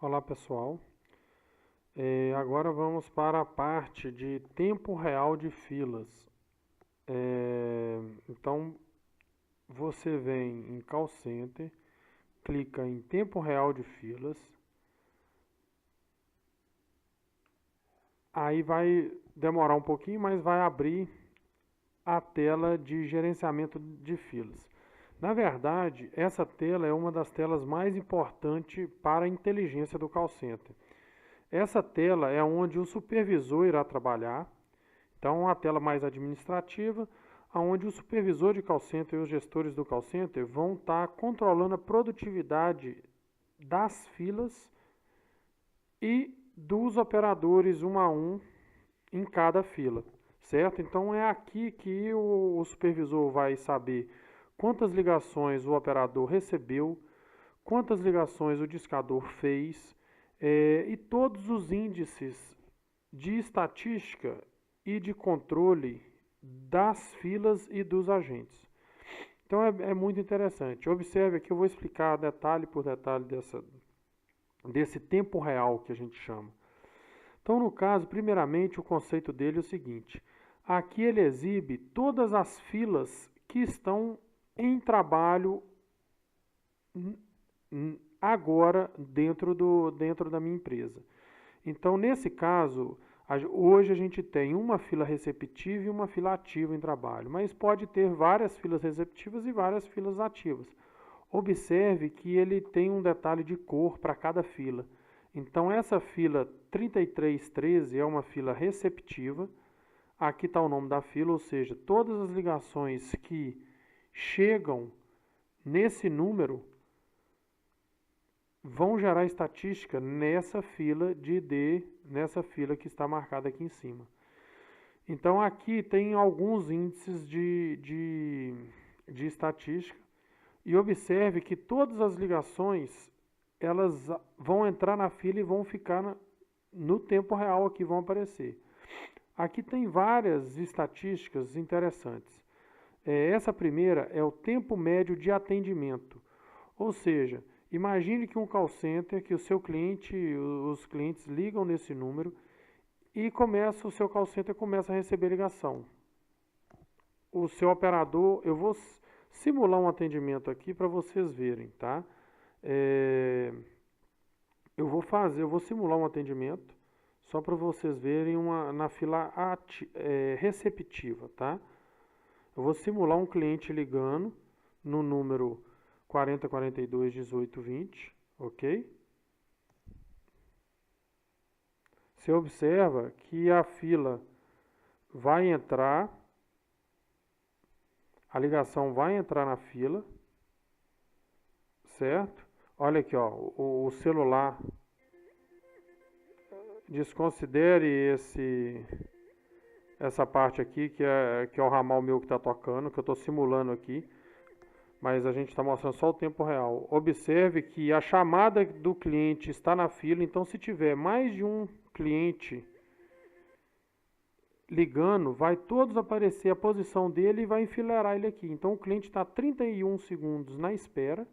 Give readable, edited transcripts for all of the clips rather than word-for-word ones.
Olá pessoal, agora vamos para a parte de tempo real de filas. Então você vem em Call Center, clica em tempo real de filas, aí vai demorar um pouquinho, mas vai abrir a tela de gerenciamento de filas. Na verdade, essa tela é uma das telas mais importantes para a inteligência do Call Center. Essa tela é onde o supervisor irá trabalhar. Então, uma tela mais administrativa, onde o supervisor de call center e os gestores do call center vão estar controlando a produtividade das filas e dos operadores um a um em cada fila, certo? Então, é aqui que o supervisor vai saber quantas ligações o operador recebeu, quantas ligações o discador fez, e todos os índices de estatística e de controle das filas e dos agentes. Então é muito interessante. Observe aqui, eu vou explicar detalhe por detalhe desse tempo real que a gente chama. Então, no caso, primeiramente, o conceito dele é o seguinte: aqui ele exibe todas as filas que estão em trabalho agora dentro da minha empresa. Então, nesse caso, hoje a gente tem uma fila receptiva e uma fila ativa em trabalho, mas pode ter várias filas receptivas e várias filas ativas. Observe que ele tem um detalhe de cor para cada fila. Então, essa fila 3313 é uma fila receptiva. Aqui está o nome da fila, ou seja, todas as ligações que chegam nesse número vão gerar estatística nessa fila nessa fila que está marcada aqui em cima. Então aqui tem alguns índices de estatística e observe que todas as ligações elas vão entrar na fila e vão ficar no tempo real aqui, vão aparecer. Aqui tem várias estatísticas interessantes. Essa primeira é o tempo médio de atendimento, ou seja, imagine que um call center, que o seu cliente, os clientes ligam nesse número e o seu call center começa a receber ligação. O seu operador, eu vou simular um atendimento aqui para vocês verem, tá? Eu vou simular um atendimento só para vocês verem na fila receptiva, tá? Eu vou simular um cliente ligando no número 4042 18 20, ok? Você observa que a fila vai entrar, a ligação vai entrar na fila, certo? Olha aqui, ó, o celular, desconsidere essa parte aqui, que é o ramal meu que está tocando, que eu estou simulando aqui, mas a gente está mostrando só o tempo real. Observe que a chamada do cliente está na fila, então se tiver mais de um cliente ligando, vai todos aparecer a posição dele e vai enfileirar ele aqui. Então o cliente está 31 segundos na espera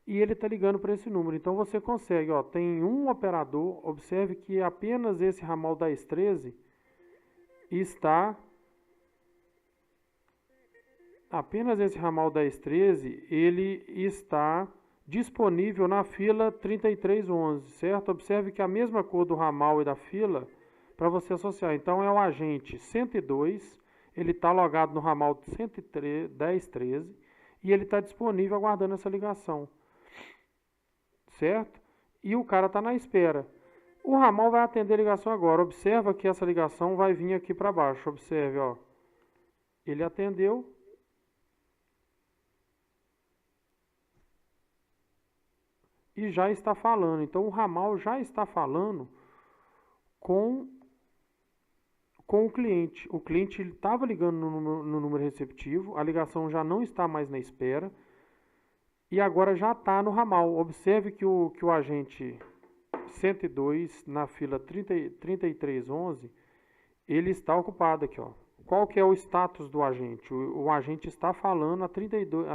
e ele está ligando para esse número. Então você consegue, ó, tem um operador, observe que apenas esse ramal 1013 está... Apenas esse ramal 1013, ele está disponível na fila 3311, certo? Observe que a mesma cor do ramal e da fila para você associar. Então é o agente 102, ele está logado no ramal 1013 e ele está disponível aguardando essa ligação, certo? E o cara está na espera. O ramal vai atender a ligação agora. Observa que essa ligação vai vir aqui para baixo. Observe, ó. Ele atendeu. E já está falando. Então o ramal já está falando com o cliente. O cliente estava ligando no número receptivo, a ligação já não está mais na espera e agora já está no ramal. Observe que o agente 102 na fila 3311, ele está ocupado aqui, ó. Qual que é o status do agente? O agente está falando a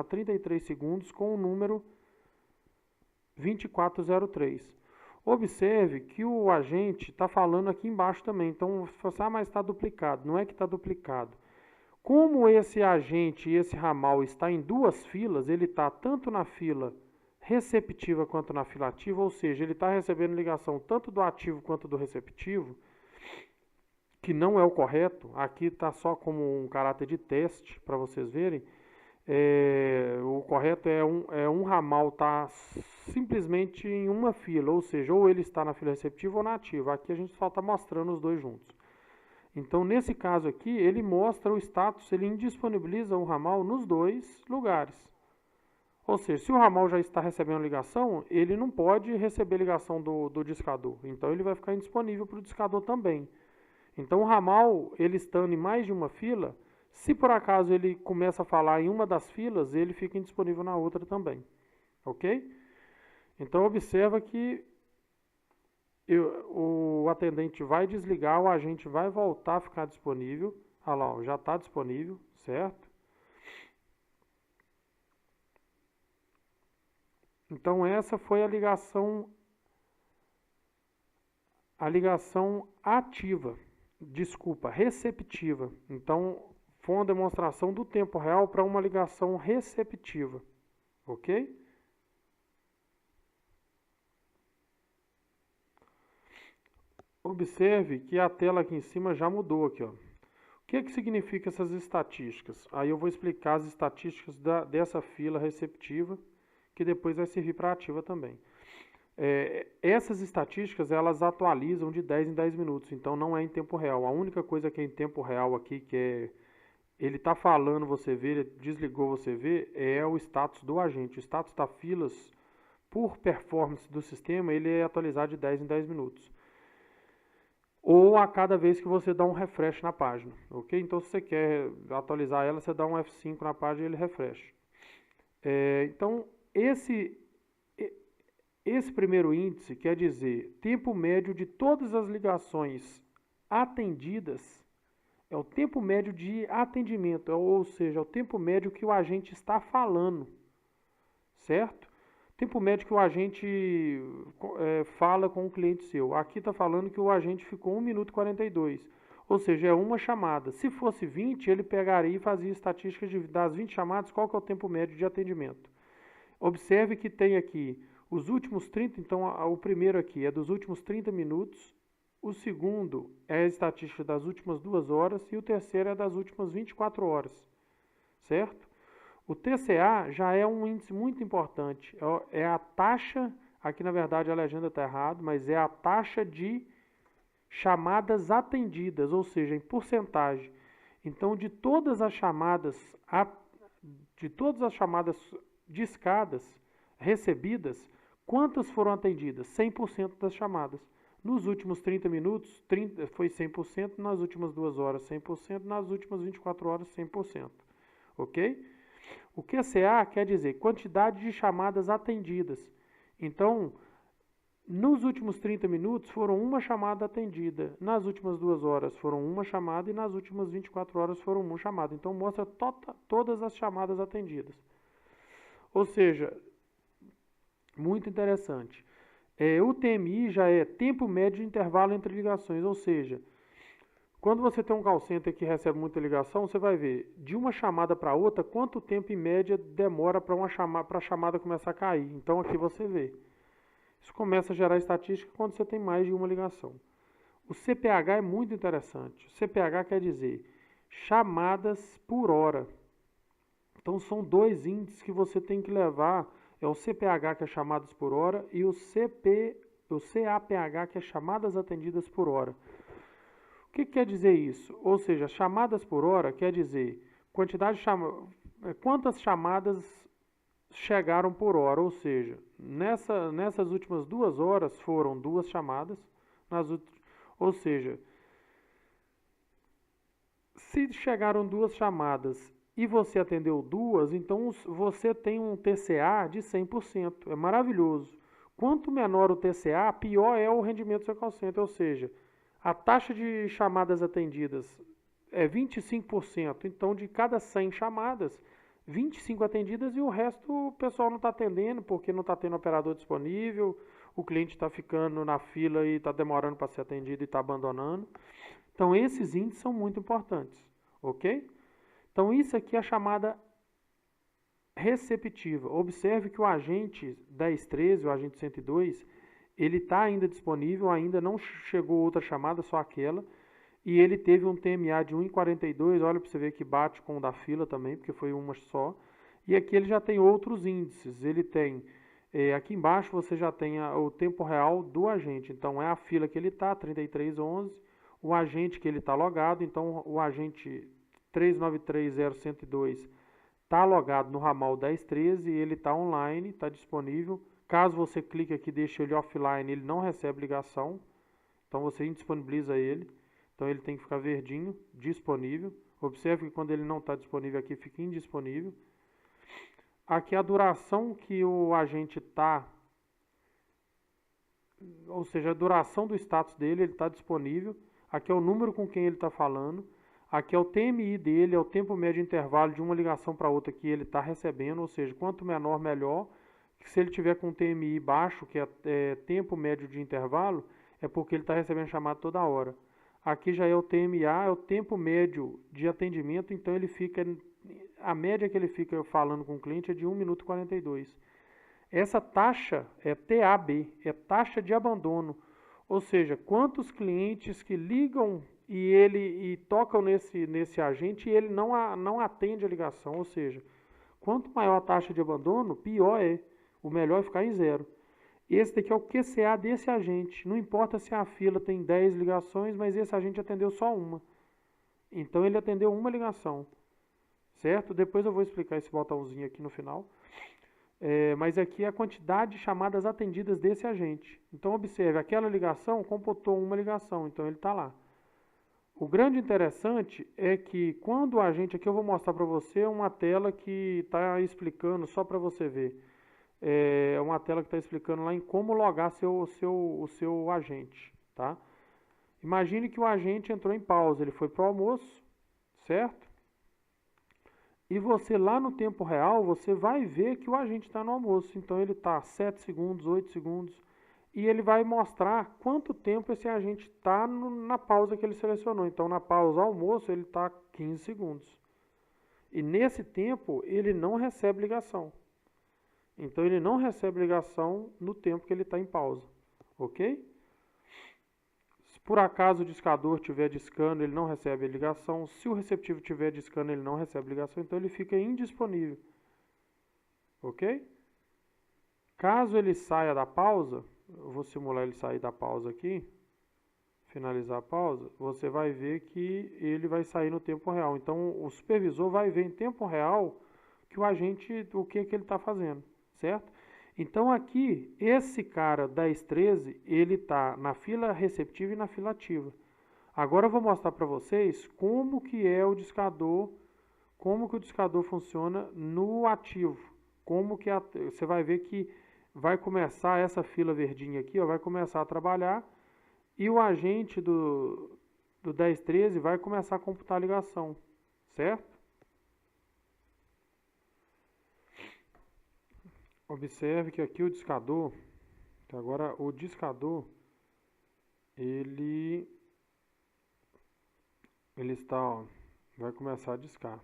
33 segundos com o número 2403. Observe que o agente está falando aqui embaixo também. Então, se você, mas está duplicado. Não é que está duplicado. Como esse agente e esse ramal está em duas filas, ele está tanto na fila receptiva quanto na fila ativa, ou seja, ele está recebendo ligação tanto do ativo quanto do receptivo, que não é o correto. Aqui está só como um caráter de teste, para vocês verem. O correto é um ramal tá simplesmente em uma fila, ou seja, ou ele está na fila receptiva ou na ativa. Aqui a gente só está mostrando os dois juntos. Então, nesse caso aqui, ele mostra o status, ele indisponibiliza o ramal nos dois lugares. Ou seja, se o ramal já está recebendo ligação, ele não pode receber ligação do discador. Então, ele vai ficar indisponível para o discador também. Então, o ramal, ele estando em mais de uma fila, se por acaso ele começa a falar em uma das filas, ele fica indisponível na outra também. Ok? Então, observa que o atendente vai desligar, o agente vai voltar a ficar disponível. Olha lá, ó, já está disponível, certo? Então essa foi a ligação ativa, desculpa, receptiva. Então foi uma demonstração do tempo real para uma ligação receptiva, ok? Observe que a tela aqui em cima já mudou aqui, ó. O que significa essas estatísticas? Aí eu vou explicar as estatísticas dessa fila receptiva, que depois vai servir para ativa também. Essas estatísticas, elas atualizam de 10 em 10 minutos, então não é em tempo real. A única coisa que é em tempo real aqui, que é ele está falando, você vê, ele desligou, você vê, é o status do agente. O status das filas, por performance do sistema, ele é atualizado de 10 em 10 minutos. Ou a cada vez que você dá um refresh na página, ok? Então, se você quer atualizar ela, você dá um F5 na página e ele refresh. Então, esse primeiro índice quer dizer tempo médio de todas as ligações atendidas, é o tempo médio de atendimento, ou seja, é o tempo médio que o agente está falando, certo? Tempo médio que o agente fala com o cliente seu. Aqui está falando que o agente ficou 1 minuto e 42, ou seja, é uma chamada. Se fosse 20, ele pegaria e fazia estatísticas das 20 chamadas, qual que é o tempo médio de atendimento. Observe que tem aqui os últimos 30, então o primeiro aqui é dos últimos 30 minutos, o segundo é a estatística das últimas 2 horas e o terceiro é das últimas 24 horas, certo? O TCA já é um índice muito importante, é a taxa, aqui na verdade a legenda está errada, mas é a taxa de chamadas atendidas, ou seja, em porcentagem. Então, de todas as chamadas discadas, recebidas, quantas foram atendidas? 100% das chamadas. Nos últimos 30 minutos, foi 100%, nas últimas 2 horas 100%, nas últimas 24 horas 100%. Ok? O QCA quer dizer quantidade de chamadas atendidas. Então, nos últimos 30 minutos foram uma chamada atendida, nas últimas 2 horas foram uma chamada e nas últimas 24 horas foram uma chamada. Então, mostra todas as chamadas atendidas. Ou seja, muito interessante. O TMI já é tempo médio de intervalo entre ligações, ou seja, quando você tem um call center que recebe muita ligação, você vai ver de uma chamada para outra quanto tempo em média demora para a chamada começar a cair. Então aqui você vê. Isso começa a gerar estatística quando você tem mais de uma ligação. O CPH é muito interessante. O CPH quer dizer chamadas por hora. Então são 2 índices que você tem que levar. É o CPH, que é chamadas por hora, e o CAPH, que é chamadas atendidas por hora. O que quer dizer isso? Ou seja, chamadas por hora quer dizer quantas chamadas chegaram por hora. Ou seja, nessas últimas 2 horas foram 2 chamadas. Ou seja, se chegaram 2 chamadas e você atendeu 2, então você tem um TCA de 100%. É maravilhoso. Quanto menor o TCA, pior é o rendimento do seu call center. Ou seja, a taxa de chamadas atendidas é 25%. Então, de cada 100 chamadas, 25 atendidas e o resto o pessoal não está atendendo porque não está tendo operador disponível o cliente está ficando na fila e está demorando para ser atendido e está abandonando. Então, esses índices são muito importantes, ok? Então, isso aqui é a chamada receptiva. Observe que o agente 1013, o agente 102, ele está ainda disponível, ainda não chegou outra chamada, só aquela, e ele teve um TMA de 1,42, olha para você ver que bate com o da fila também, porque foi uma só. E aqui ele já tem outros índices, ele tem, aqui embaixo você já tem o tempo real do agente, então é a fila que ele está, 3311, o agente que ele está logado, então o agente 3930102 está logado no ramal 1013 e ele está online, está disponível. Caso você clique aqui e deixe ele offline, ele não recebe ligação, então você indisponibiliza ele. Então ele tem que ficar verdinho, disponível. Observe que quando ele não está disponível aqui, fica indisponível. Aqui a duração que o agente está, ou seja, a duração do status dele, ele está disponível. Aqui é o número com quem ele está falando. Aqui é o TMI dele, é o tempo médio de intervalo de uma ligação para outra que ele está recebendo, ou seja, quanto menor, melhor. Se ele tiver com TMI baixo, que é tempo médio de intervalo, é porque ele está recebendo chamada toda hora. Aqui já é o TMA, é o tempo médio de atendimento, então ele fica, a média que ele fica falando com o cliente é de 1 minuto e 42. Essa taxa é TAB, é taxa de abandono, ou seja, quantos clientes que ligam e tocam nesse agente e ele não atende a ligação, ou seja, quanto maior a taxa de abandono, pior é, o melhor é ficar em zero. Esse daqui é o QCA desse agente. Não importa se a fila tem 10 ligações, mas esse agente atendeu só uma. Então ele atendeu uma ligação. Certo? Depois eu vou explicar esse botãozinho aqui no final. Mas aqui é a quantidade de chamadas atendidas desse agente. Então observe, aquela ligação computou uma ligação, então ele está lá. O grande interessante é que quando o agente, aqui eu vou mostrar para você uma tela que está explicando, só para você ver. É uma tela que está explicando lá em como logar o seu agente, tá? Imagine que o agente entrou em pausa, ele foi para o almoço, certo? E você lá no tempo real, você vai ver que o agente está no almoço. Então ele está 7 segundos, 8 segundos, e ele vai mostrar quanto tempo esse agente está na pausa que ele selecionou. Então na pausa almoço ele está 15 segundos. E nesse tempo ele não recebe ligação. Então ele não recebe ligação no tempo que ele está em pausa, ok? Se por acaso o discador estiver discando, ele não recebe ligação. Se o receptivo estiver discando, ele não recebe ligação, então ele fica indisponível, ok? Caso ele saia da pausa, eu vou simular ele sair da pausa aqui, finalizar a pausa, você vai ver que ele vai sair no tempo real. Então o supervisor vai ver em tempo real que o agente, o que ele está fazendo. Certo? Então aqui, esse cara 1013, ele está na fila receptiva e na fila ativa. Agora eu vou mostrar para vocês como que é o discador, como que o discador funciona no ativo. Como que você vai ver que vai começar essa fila verdinha aqui, ó, vai começar a trabalhar e o agente do 1013 vai começar a computar a ligação, certo? Observe que aqui o discador, que agora o discador, ele está, ó, vai começar a discar.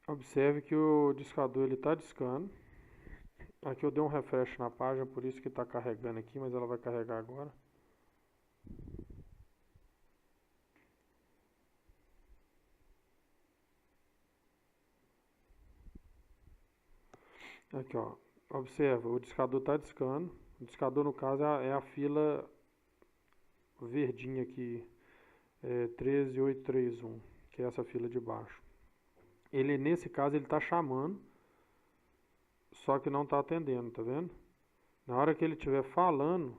Observe que o discador ele está discando. Aqui eu dei um refresh na página, por isso que está carregando aqui, mas ela vai carregar agora. Aqui, ó. Observa, o discador está discando. O discador, no caso, é a fila verdinha aqui, 13831, que é essa fila de baixo. Ele, nesse caso, ele está chamando, só que não está atendendo, tá vendo? Na hora que ele estiver falando,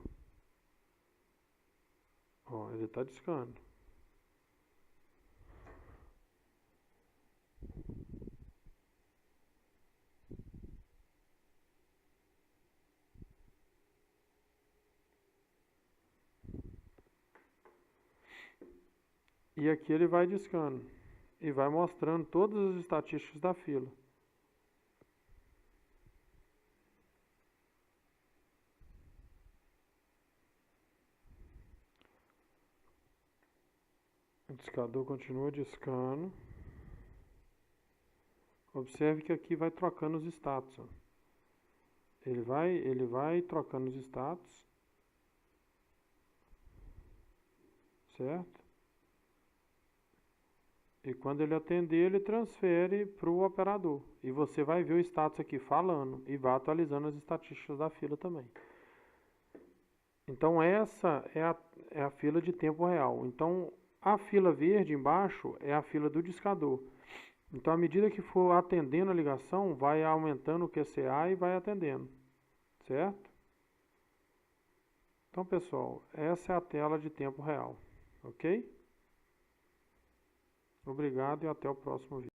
ó, ele está discando. E aqui ele vai discando e vai mostrando todas as estatísticas da fila. O discador continua discando. Observe que aqui vai trocando os status. Ó. Ele vai trocando os status, certo? E quando ele atender, ele transfere para o operador. E você vai ver o status aqui falando e vai atualizando as estatísticas da fila também. Então essa é a fila de tempo real. Então a fila verde embaixo é a fila do discador. Então à medida que for atendendo a ligação, vai aumentando o QCA e vai atendendo, certo? Então pessoal, essa é a tela de tempo real, ok? Obrigado e até o próximo vídeo.